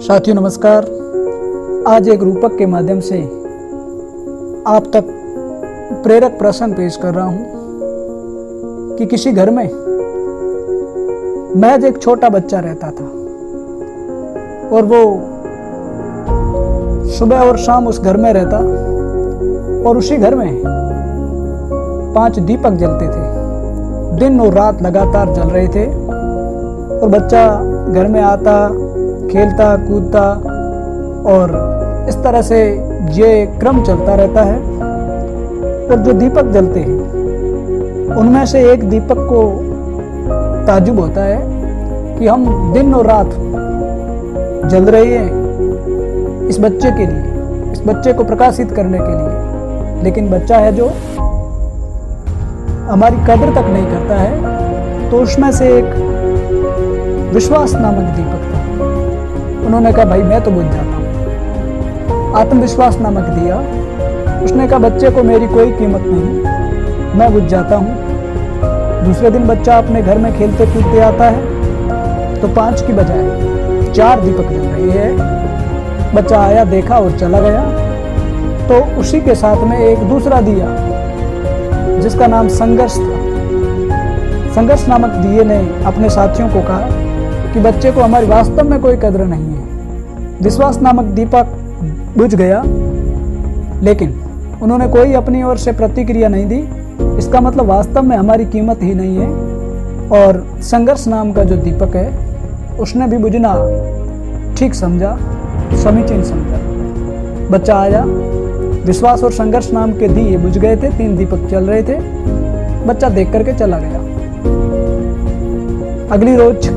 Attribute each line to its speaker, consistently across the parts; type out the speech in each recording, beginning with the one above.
Speaker 1: साथियों नमस्कार। आज एक रूपक के माध्यम से आप तक प्रेरक प्रसंग पेश कर रहा हूं कि किसी घर में महज एक छोटा बच्चा रहता था और वो सुबह और शाम उस घर में रहता और उसी घर में 5 दीपक जलते थे। दिन और रात लगातार जल रहे थे और बच्चा घर में आता, खेलता कूदता और इस तरह से ये क्रम चलता रहता है। और जो दीपक जलते हैं उनमें से एक दीपक को ताज्जुब होता है कि हम दिन और रात जल रहे हैं इस बच्चे के लिए, इस बच्चे को प्रकाशित करने के लिए, लेकिन बच्चा है जो हमारी कदर तक नहीं करता है। तो उसमें से एक विश्वास नामक दीपक था। उन्होंने कहा भाई मैं तो बुझ जाता हूँ। आत्मविश्वास नामक दिया। उसने कहा बच्चे को मेरी कोई कीमत नहीं, मैं बुझ जाता हूँ। दूसरे दिन बच्चा अपने घर में खेलते कूदते आता है तो 5 की बजाय 4 दीपक जल रही है। बच्चा आया, देखा और चला गया। तो उसी के साथ में एक दूसरा दिया जिसका नाम संघर्ष था। संघर्ष नामक दिए ने अपने साथियों को कहा कि बच्चे को हमारी वास्तव में कोई कद्र नहीं है। विश्वास नामक दीपक बुझ गया, लेकिन उन्होंने कोई अपनी ओर से प्रतिक्रिया नहीं दी। इसका मतलब वास्तव में हमारी कीमत ही नहीं है। और संघर्ष नाम का जो दीपक है उसने भी बुझना ठीक समझा, समीचीन समझा। बच्चा आया, विश्वास और संघर्ष नाम के दिए बुझ गए थे, 3 दीपक चल रहे थे। बच्चा देख करके चला गया। अगली रोज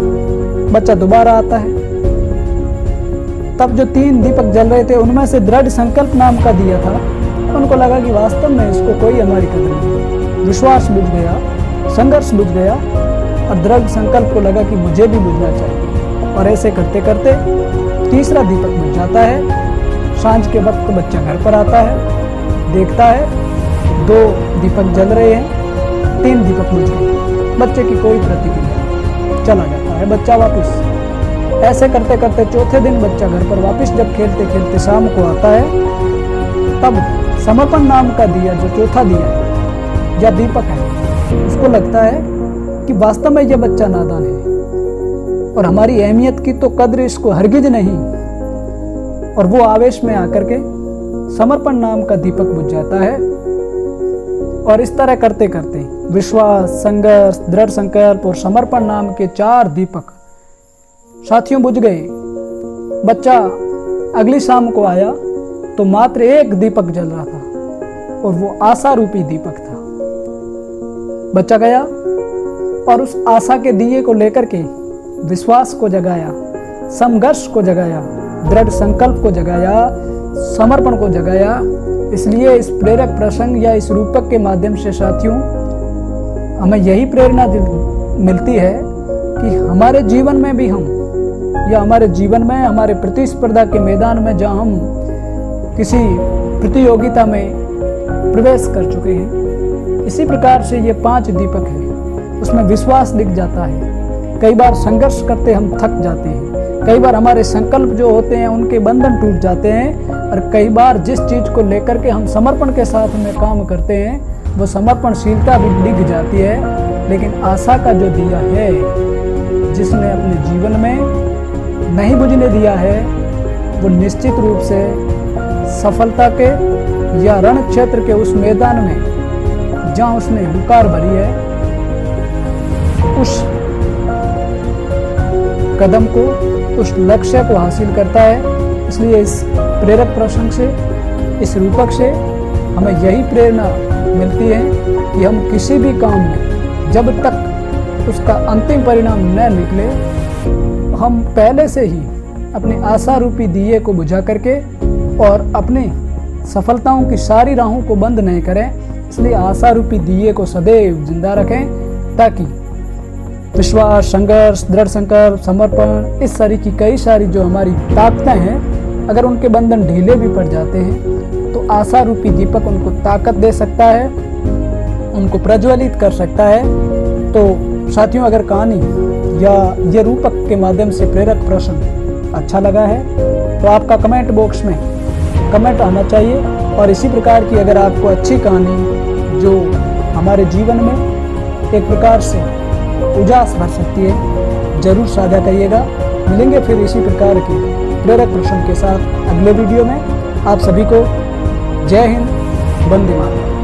Speaker 1: बच्चा दोबारा आता है। तब जो 3 दीपक जल रहे थे उनमें से दृढ़ संकल्प नाम का दिया था। उनको लगा कि वास्तव में इसको कोई हमारी कदर नहीं। विश्वास बुझ गया, संघर्ष बुझ गया और दृढ़ संकल्प को लगा कि मुझे भी बुझना चाहिए। और ऐसे करते करते तीसरा दीपक बुझ जाता है। सांझ के वक्त बच्चा घर पर आता है, देखता है 2 दीपक जल रहे हैं, 3 दीपक बुझ गए। बच्चे की कोई प्रतिक्रिया, चला जाता है बच्चा वापस। ऐसे करते करते चौथे दिन बच्चा घर पर वापस जब खेलते खेलते शाम को आता है, तब समर्पण नाम का दिया, जो चौथा दिया है या दीपक है, उसको लगता है कि वास्तव में यह बच्चा नादान है और हमारी अहमियत की तो कद्र इसको हरगिज नहीं। और वो आवेश में आकर के समर्पण नाम का दीपक बुझ जाता है। और इस तरह करते करते विश्वास, संघर्ष, दृढ़ संकल्प और समर्पण नाम के 4 दीपक साथियों बुझ गए। बच्चा अगली शाम को आया तो मात्र 1 दीपक जल रहा था और वो आशा रूपी दीपक था। बच्चा गया और उस आशा के दिए को लेकर के विश्वास को जगाया, संघर्ष को जगाया, दृढ़ संकल्प को जगाया, समर्पण को जगाया। इसलिए इस प्रेरक प्रसंग या इस रूपक के माध्यम से साथियों हमें यही प्रेरणा मिलती है कि हमारे जीवन में भी हम, या हमारे जीवन में हमारे प्रतिस्पर्धा के मैदान में जहाँ हम किसी प्रतियोगिता में प्रवेश कर चुके हैं, इसी प्रकार से ये 5 दीपक हैं, उसमें विश्वास दिख जाता है। कई बार संघर्ष करते हम थक जाते हैं, कई बार हमारे संकल्प जो होते हैं उनके बंधन टूट जाते हैं, और कई बार जिस चीज को लेकर के हम समर्पण के साथ में काम करते हैं वो समर्पणशीलता भी दिख जाती है। लेकिन आशा का जो दिया है, जिसने अपने जीवन में नहीं बुझने दिया है, वो निश्चित रूप से सफलता के या रण क्षेत्र के उस मैदान में जहां उसने हुंकार भरी है, उस कदम को, उस लक्ष्य को हासिल करता है। इसलिए इस प्रेरक प्रसंग से, इस रूपक से हमें यही प्रेरणा मिलती है कि हम किसी भी काम में जब तक उसका अंतिम परिणाम न निकले, हम पहले से ही अपनी आशा रूपी दिए को बुझा करके और अपनी सफलताओं की सारी राहों को बंद नहीं करें। इसलिए आशा रूपी दिए को सदैव जिंदा रखें, ताकि विश्वास, संघर्ष, दृढ़ संकल्प, समर्पण, इस सारी की कई सारी जो हमारी ताकतें हैं, अगर उनके बंधन ढीले भी पड़ जाते हैं तो आशा रूपी दीपक उनको ताकत दे सकता है, उनको प्रज्वलित कर सकता है। तो साथियों, अगर कहानी या ये रूपक के माध्यम से प्रेरक प्रसंग अच्छा लगा है तो आपका कमेंट बॉक्स में कमेंट आना चाहिए। और इसी प्रकार की अगर आपको अच्छी कहानी जो हमारे जीवन में एक प्रकार से उजास भर सकती है, ज़रूर साझा करिएगा। मिलेंगे फिर इसी प्रकार के प्रेरक प्रश्न के साथ अगले वीडियो में। आप सभी को जय हिंद, वंदे मातरम।